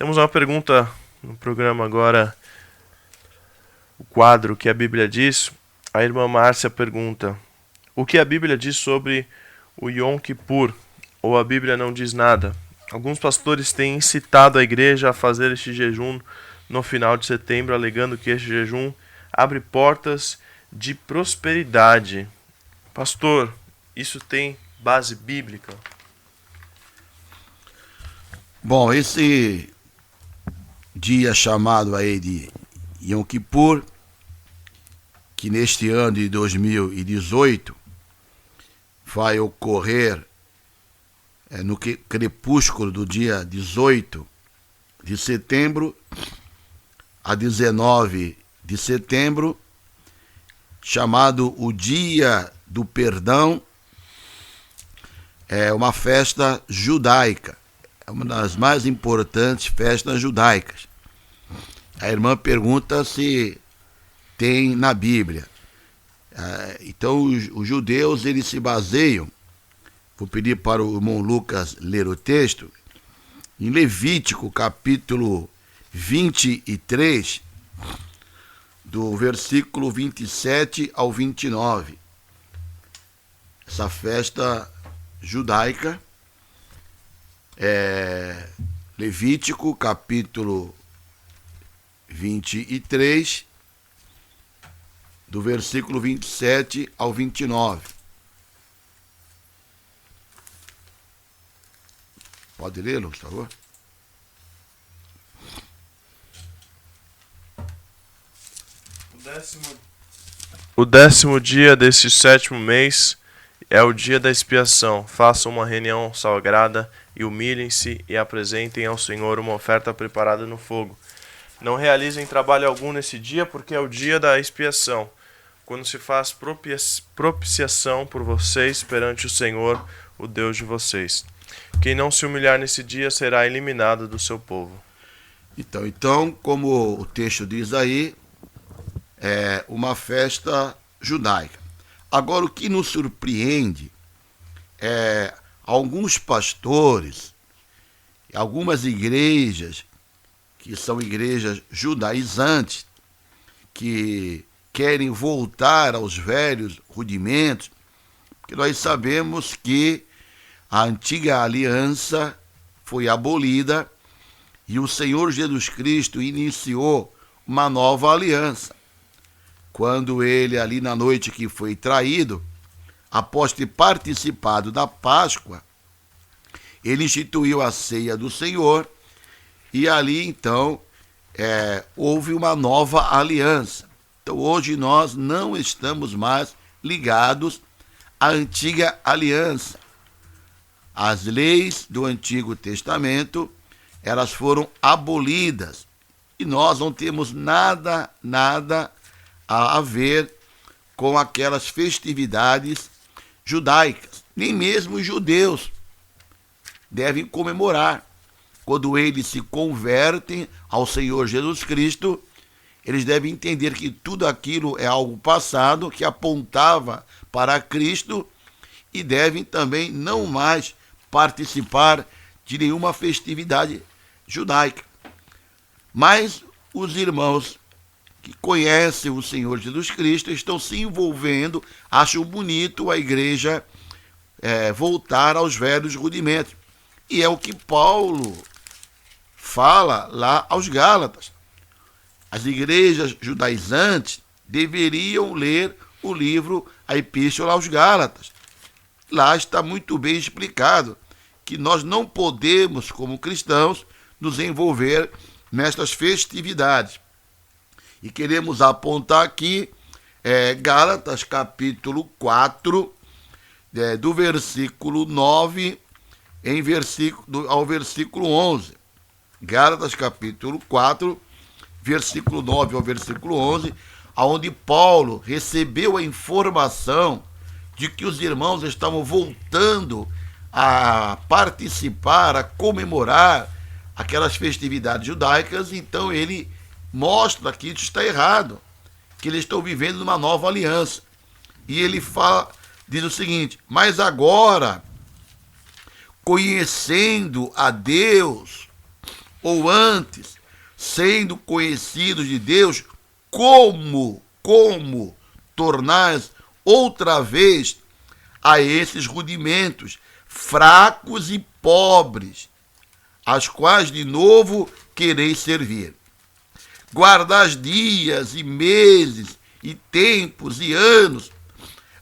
Temos uma pergunta no programa agora, o quadro que a Bíblia diz. A irmã Márcia pergunta: o que a Bíblia diz sobre o Yom Kippur? Ou a Bíblia não diz nada? Alguns pastores têm incitado a igreja a fazer este jejum no final de setembro, alegando que este jejum abre portas de prosperidade. Pastor, isso tem base bíblica? Bom, esse dia chamado aí de Yom Kippur, que neste ano de 2018 vai ocorrer no crepúsculo do dia 18 de setembro a 19 de setembro, chamado o Dia do Perdão. É uma festa judaica, é uma das mais importantes festas judaicas. A irmã pergunta se tem na Bíblia. Então os judeus, eles se baseiam, vou pedir para o irmão Lucas ler o texto, em Levítico capítulo 23, do versículo 27 ao 29. Essa festa judaica é Levítico capítulo 23, do versículo 27 ao 29. Pode ler, por favor? O 10º dia deste 7º mês é o dia da expiação. Façam uma reunião sagrada e humilhem-se e apresentem ao Senhor uma oferta preparada no fogo. Não realizem trabalho algum nesse dia, porque é o dia da expiação, quando se faz propiciação por vocês perante o Senhor, o Deus de vocês. Quem não se humilhar nesse dia será eliminado do seu povo. Então, como o texto diz aí, é uma festa judaica. Agora, o que nos surpreende é alguns pastores, algumas igrejas, que são igrejas judaizantes, que querem voltar aos velhos rudimentos, porque nós sabemos que a antiga aliança foi abolida e o Senhor Jesus Cristo iniciou uma nova aliança. Quando ele, ali na noite que foi traído, após ter participado da Páscoa, ele instituiu a ceia do Senhor e ali então houve uma nova aliança. Então hoje nós não estamos mais ligados à antiga aliança. As leis do Antigo Testamento, elas foram abolidas e nós não temos nada a ver com aquelas festividades judaicas. Nem mesmo os judeus devem comemorar. Quando eles se convertem ao Senhor Jesus Cristo, eles devem entender que tudo aquilo é algo passado, que apontava para Cristo, e devem também não mais participar de nenhuma festividade judaica. Mas os irmãos que conhecem o Senhor Jesus Cristo estão se envolvendo, acham bonito a igreja voltar aos velhos rudimentos. E é o que Paulo fala lá aos Gálatas. As igrejas judaizantes deveriam ler o livro, a Epístola aos Gálatas. Lá está muito bem explicado que nós não podemos, como cristãos, nos envolver nestas festividades. E queremos apontar aqui Gálatas capítulo 4, do versículo 9 ao versículo 11. Gálatas capítulo 4, versículo 9 ao versículo 11, onde Paulo recebeu a informação de que os irmãos estavam voltando a participar, a comemorar aquelas festividades judaicas. Então ele mostra que isso está errado, que eles estão vivendo uma nova aliança. E ele diz o seguinte: mas agora, conhecendo a Deus, ou antes, sendo conhecidos de Deus, como tornais outra vez a esses rudimentos, fracos e pobres, as quais de novo quereis servir. Guardais dias e meses e tempos e anos,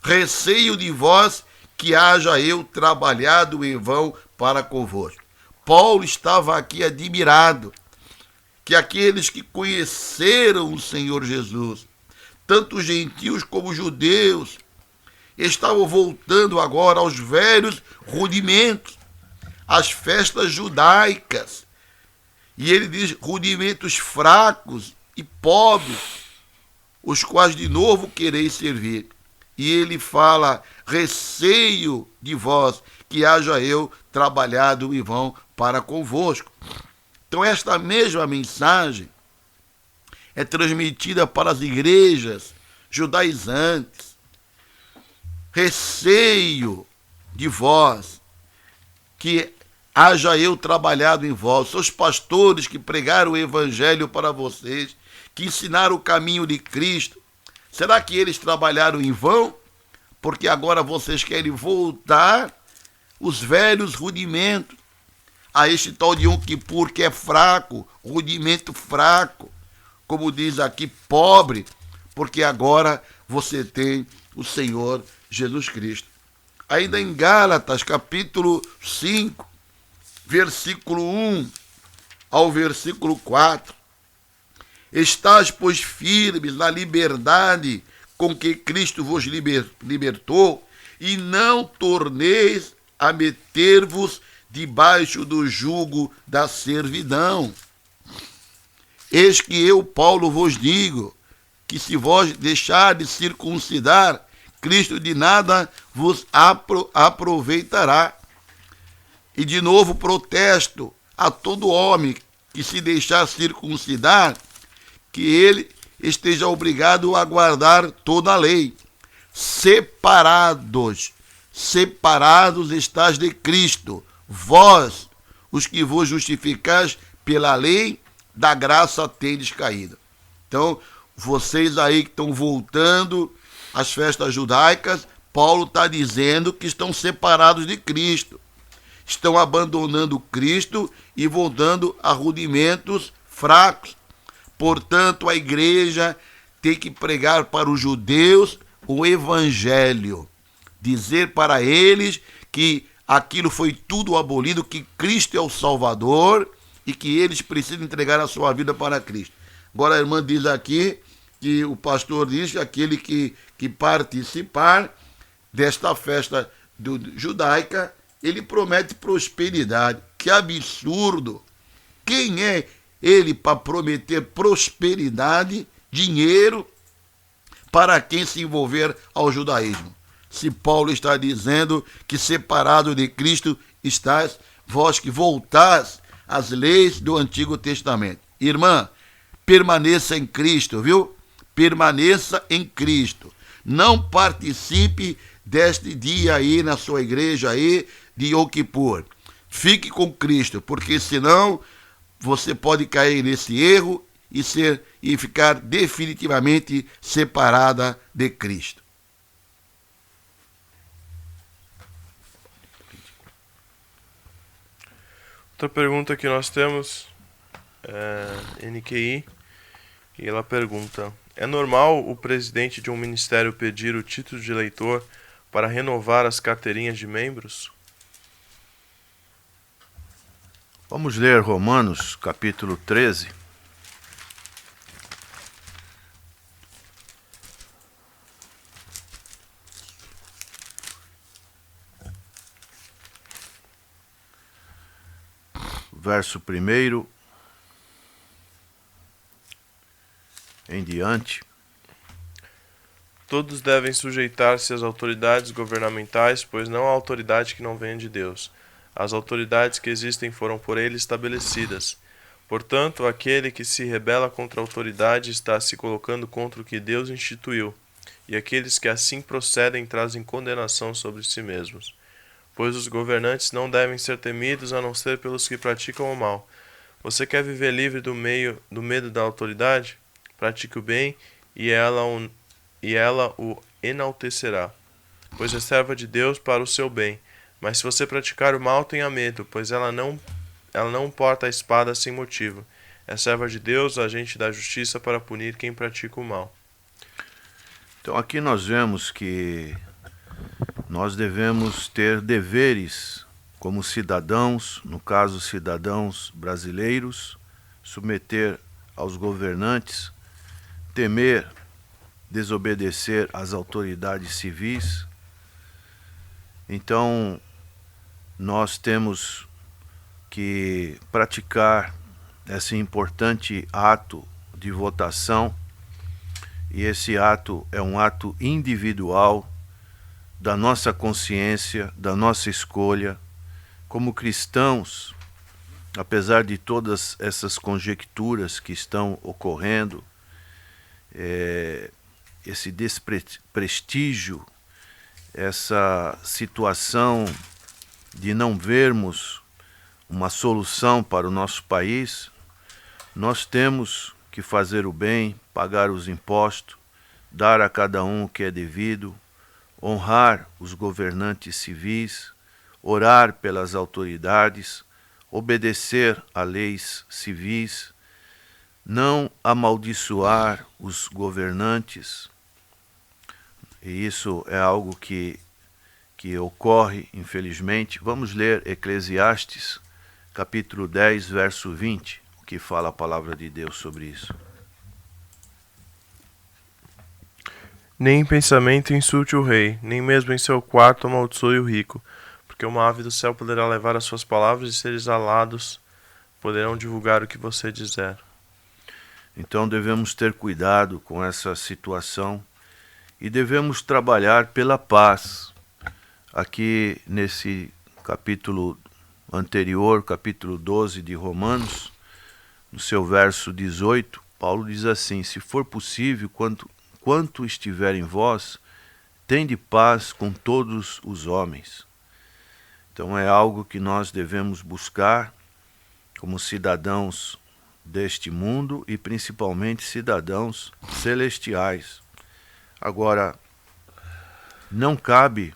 receio de vós que haja eu trabalhado em vão para convosco. Paulo estava aqui admirado que aqueles que conheceram o Senhor Jesus, tanto gentios como judeus, estavam voltando agora aos velhos rudimentos, às festas judaicas. E ele diz rudimentos fracos e pobres, os quais de novo quereis servir. E ele fala, receio de vós que haja eu trabalhado em vão para convosco. Então esta mesma mensagem é transmitida para as igrejas judaizantes. Receio de vós que haja eu trabalhado em vós. São os pastores que pregaram o evangelho para vocês, que ensinaram o caminho de Cristo. Será que eles trabalharam em vão? Porque agora vocês querem voltar os velhos rudimentos a este tal de Yom Kippur que é fraco, rudimento fraco, como diz aqui, pobre, porque agora você tem o Senhor Jesus Cristo. Ainda em Gálatas, capítulo 5, versículo 1 ao versículo 4, estás, pois, firmes na liberdade com que Cristo vos libertou, e não torneis a meter-vos debaixo do jugo da servidão. Eis que eu, Paulo, vos digo, que se vós deixardes circuncidar, Cristo de nada vos aproveitará. E de novo protesto a todo homem que se deixar circuncidar, que ele esteja obrigado a guardar toda a lei. Separados estás de Cristo, vós, os que vos justificais pela lei, da graça tendes caído. Então, vocês aí que estão voltando às festas judaicas, Paulo está dizendo que estão separados de Cristo. Estão abandonando Cristo e voltando a rudimentos fracos. Portanto, a igreja tem que pregar para os judeus o evangelho. Dizer para eles que aquilo foi tudo abolido, que Cristo é o Salvador e que eles precisam entregar a sua vida para Cristo. Agora a irmã diz aqui que o pastor diz que aquele que participar desta festa judaica, ele promete prosperidade. Que absurdo! Quem é ele para prometer prosperidade, dinheiro, para quem se envolver ao judaísmo? Se Paulo está dizendo que separado de Cristo estáis vós que voltais às leis do Antigo Testamento. Irmã, permaneça em Cristo, viu? Permaneça em Cristo. Não participe deste dia aí na sua igreja aí de Yom Kippur. Fique com Cristo, porque senão você pode cair nesse erro e ficar definitivamente separada de Cristo. Outra pergunta que nós temos é NQI, e ela pergunta: é normal o presidente de um ministério pedir o título de eleitor para renovar as carteirinhas de membros? Vamos ler Romanos, capítulo 13. Verso 1 em diante. Todos devem sujeitar-se às autoridades governamentais, pois não há autoridade que não venha de Deus. As autoridades que existem foram por ele estabelecidas. Portanto, aquele que se rebela contra a autoridade está se colocando contra o que Deus instituiu, e aqueles que assim procedem trazem condenação sobre si mesmos. Pois os governantes não devem ser temidos a não ser pelos que praticam o mal, Você quer viver livre do medo da autoridade? Pratique o bem e ela o enaltecerá, pois é serva de Deus para o seu bem. Mas se você praticar o mal, tenha medo, pois ela não porta a espada sem motivo. É serva de Deus, agente da justiça para punir quem pratica o mal. Então aqui nós vemos que nós devemos ter deveres como cidadãos, no caso cidadãos brasileiros, submeter aos governantes, temer, desobedecer às autoridades civis. Então nós temos que praticar esse importante ato de votação, e esse ato é um ato individual da nossa consciência, da nossa escolha. Como cristãos, apesar de todas essas conjecturas que estão ocorrendo, esse desprestígio, essa situação de não vermos uma solução para o nosso país, nós temos que fazer o bem, pagar os impostos, dar a cada um o que é devido, honrar os governantes civis, orar pelas autoridades, obedecer a leis civis, não amaldiçoar os governantes. E isso é algo que ocorre, infelizmente. Vamos ler Eclesiastes, capítulo 10, verso 20, o que fala a palavra de Deus sobre isso. Nem em pensamento insulte o rei, nem mesmo em seu quarto amaldiçoe o rico, porque uma ave do céu poderá levar as suas palavras e seres alados poderão divulgar o que você disser. Então devemos ter cuidado com essa situação e devemos trabalhar pela paz. Aqui nesse capítulo anterior, capítulo 12 de Romanos, no seu verso 18, Paulo diz assim: se for possível, quanto estiver em vós, tende paz com todos os homens. Então é algo que nós devemos buscar como cidadãos deste mundo e principalmente cidadãos celestiais. Agora, não cabe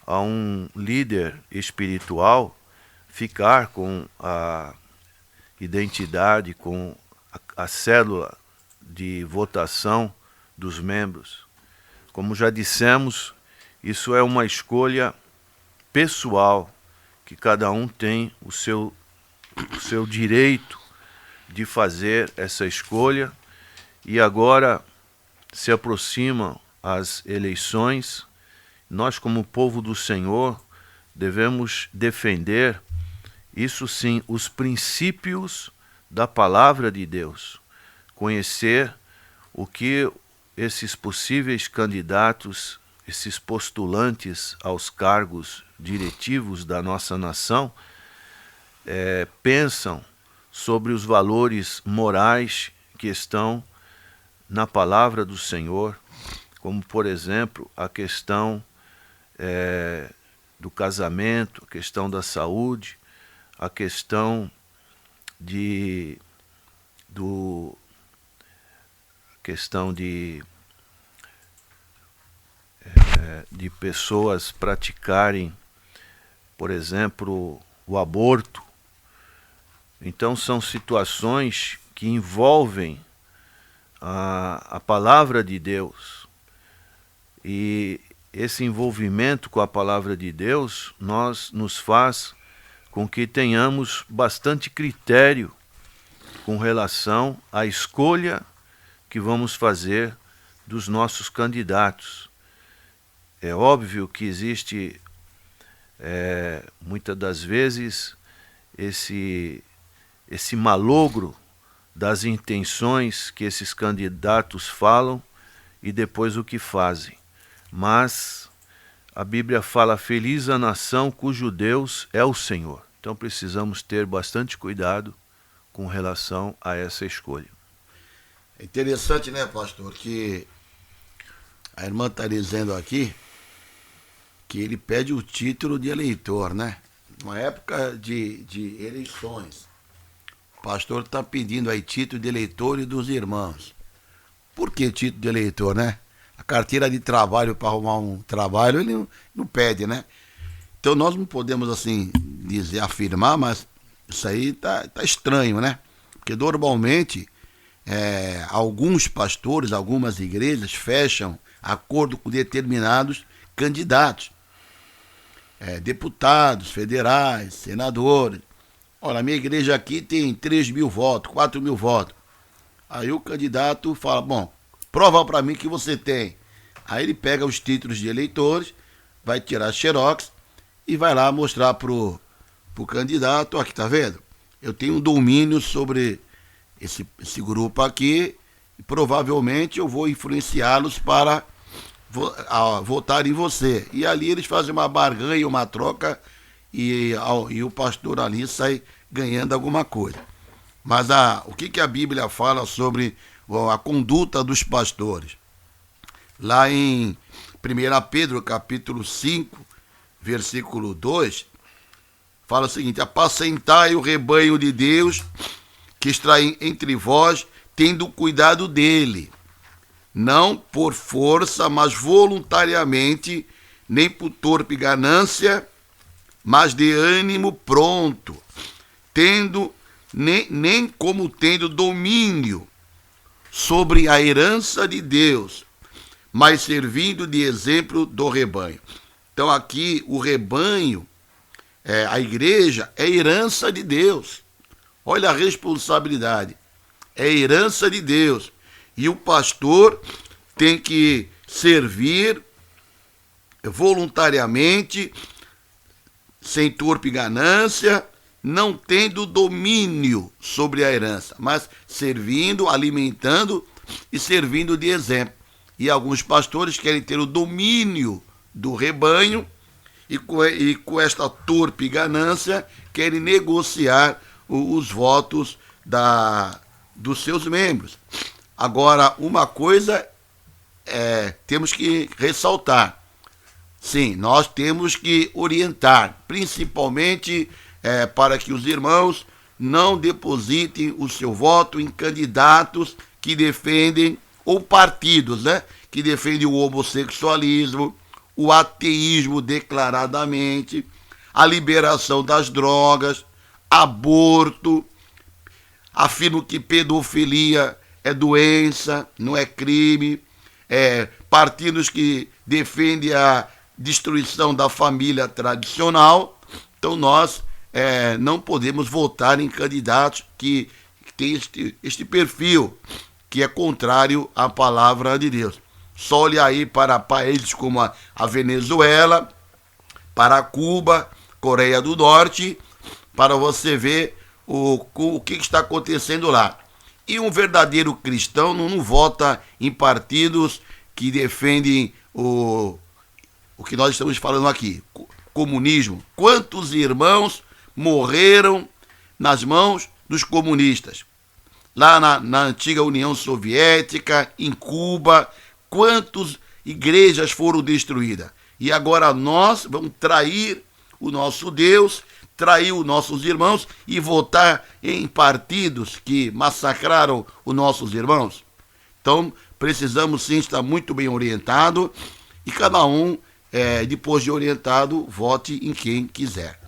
a um líder espiritual ficar com a identidade, com a célula de votação dos membros. Como já dissemos, isso é uma escolha pessoal, que cada um tem o seu direito de fazer essa escolha. E agora se aproximam as eleições. Nós, como povo do Senhor, devemos defender, isso sim, os princípios da palavra de Deus. Conhecer o que esses possíveis candidatos, esses postulantes aos cargos diretivos da nossa nação, pensam sobre os valores morais que estão na palavra do Senhor, como, por exemplo, a questão do casamento, a questão da saúde, a questão de pessoas praticarem, por exemplo, o aborto. Então são situações que envolvem a palavra de Deus. E esse envolvimento com a palavra de Deus nos faz com que tenhamos bastante critério com relação à escolha que vamos fazer dos nossos candidatos. É óbvio que existe, muitas das vezes, esse malogro das intenções que esses candidatos falam e depois o que fazem. Mas a Bíblia fala: feliz a nação cujo Deus é o Senhor. Então precisamos ter bastante cuidado com relação a essa escolha. É interessante, né, pastor, que a irmã está dizendo aqui que ele pede o título de eleitor, né? Numa época de eleições. O pastor está pedindo aí título de eleitor e dos irmãos. Por que título de eleitor, né? A carteira de trabalho para arrumar um trabalho, ele não pede, né? Então nós não podemos, assim, dizer, afirmar, mas isso aí tá estranho, né? Porque normalmente alguns pastores, algumas igrejas fecham acordo com determinados candidatos. Deputados, federais, senadores. Olha, a minha igreja aqui tem 3.000 votos, 4.000 votos. Aí o candidato fala, bom, prova para mim que você tem. Aí ele pega os títulos de eleitores, vai tirar xerox e vai lá mostrar pro candidato, ó, aqui tá vendo? Eu tenho um domínio sobre esse grupo aqui e provavelmente eu vou influenciá-los para votar em você. E ali eles fazem uma barganha, uma troca e o pastor ali sai ganhando alguma coisa. Mas o que a Bíblia fala sobre a conduta dos pastores? Lá em 1 Pedro, capítulo 5, versículo 2, fala o seguinte: apacentai o rebanho de Deus que está entre vós, tendo cuidado dele, não por força, mas voluntariamente, nem por torpe ganância, mas de ânimo pronto, nem como tendo domínio sobre a herança de Deus, mas servindo de exemplo do rebanho. Então aqui o rebanho, a igreja, é herança de Deus. Olha a responsabilidade. É herança de Deus. E o pastor tem que servir voluntariamente, sem torpe ganância, não tendo domínio sobre a herança, mas servindo, alimentando e servindo de exemplo. E alguns pastores querem ter o domínio do rebanho e com esta torpe ganância querem negociar os votos dos seus membros. Agora, uma coisa temos que ressaltar. Sim, nós temos que orientar, principalmente para que os irmãos não depositem o seu voto em candidatos que defendem, ou partidos, né, que defendem o homossexualismo, o ateísmo declaradamente, a liberação das drogas, aborto, afirmam que pedofilia é doença, não é crime, partidos que defendem a destruição da família tradicional. Então nós não podemos votar em candidatos que têm este perfil, que é contrário à palavra de Deus. Só olhe aí para países como a Venezuela, para Cuba, Coreia do Norte, para você ver o que está acontecendo lá. E um verdadeiro cristão não vota em partidos que defendem o que nós estamos falando aqui, comunismo. Quantos irmãos morreram nas mãos dos comunistas? Lá na antiga União Soviética, em Cuba, quantas igrejas foram destruídas? E agora nós vamos trair o nosso Deus, trair os nossos irmãos e votar em partidos que massacraram os nossos irmãos? Então, precisamos sim estar muito bem orientado e cada um, depois de orientado, vote em quem quiser.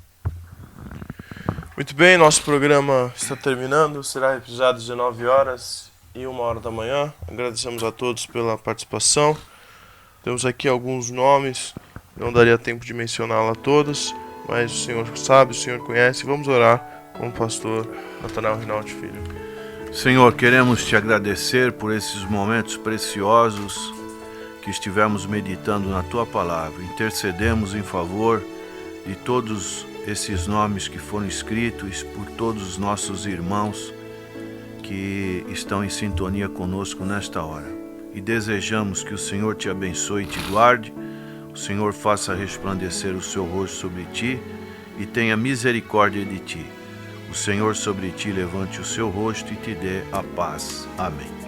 Muito bem, nosso programa está terminando, será reprisado às 19 horas e 1 hora da manhã. Agradecemos a todos pela participação. Temos aqui alguns nomes, não daria tempo de mencioná-la a todos, mas o Senhor sabe, o Senhor conhece. Vamos orar com o pastor Natanael Rinaldi Filho. Senhor, queremos te agradecer por esses momentos preciosos que estivemos meditando na tua palavra. Intercedemos em favor de todos esses nomes que foram escritos, por todos os nossos irmãos que estão em sintonia conosco nesta hora. E desejamos que o Senhor te abençoe e te guarde, o Senhor faça resplandecer o seu rosto sobre ti e tenha misericórdia de ti. O Senhor sobre ti levante o seu rosto e te dê a paz. Amém.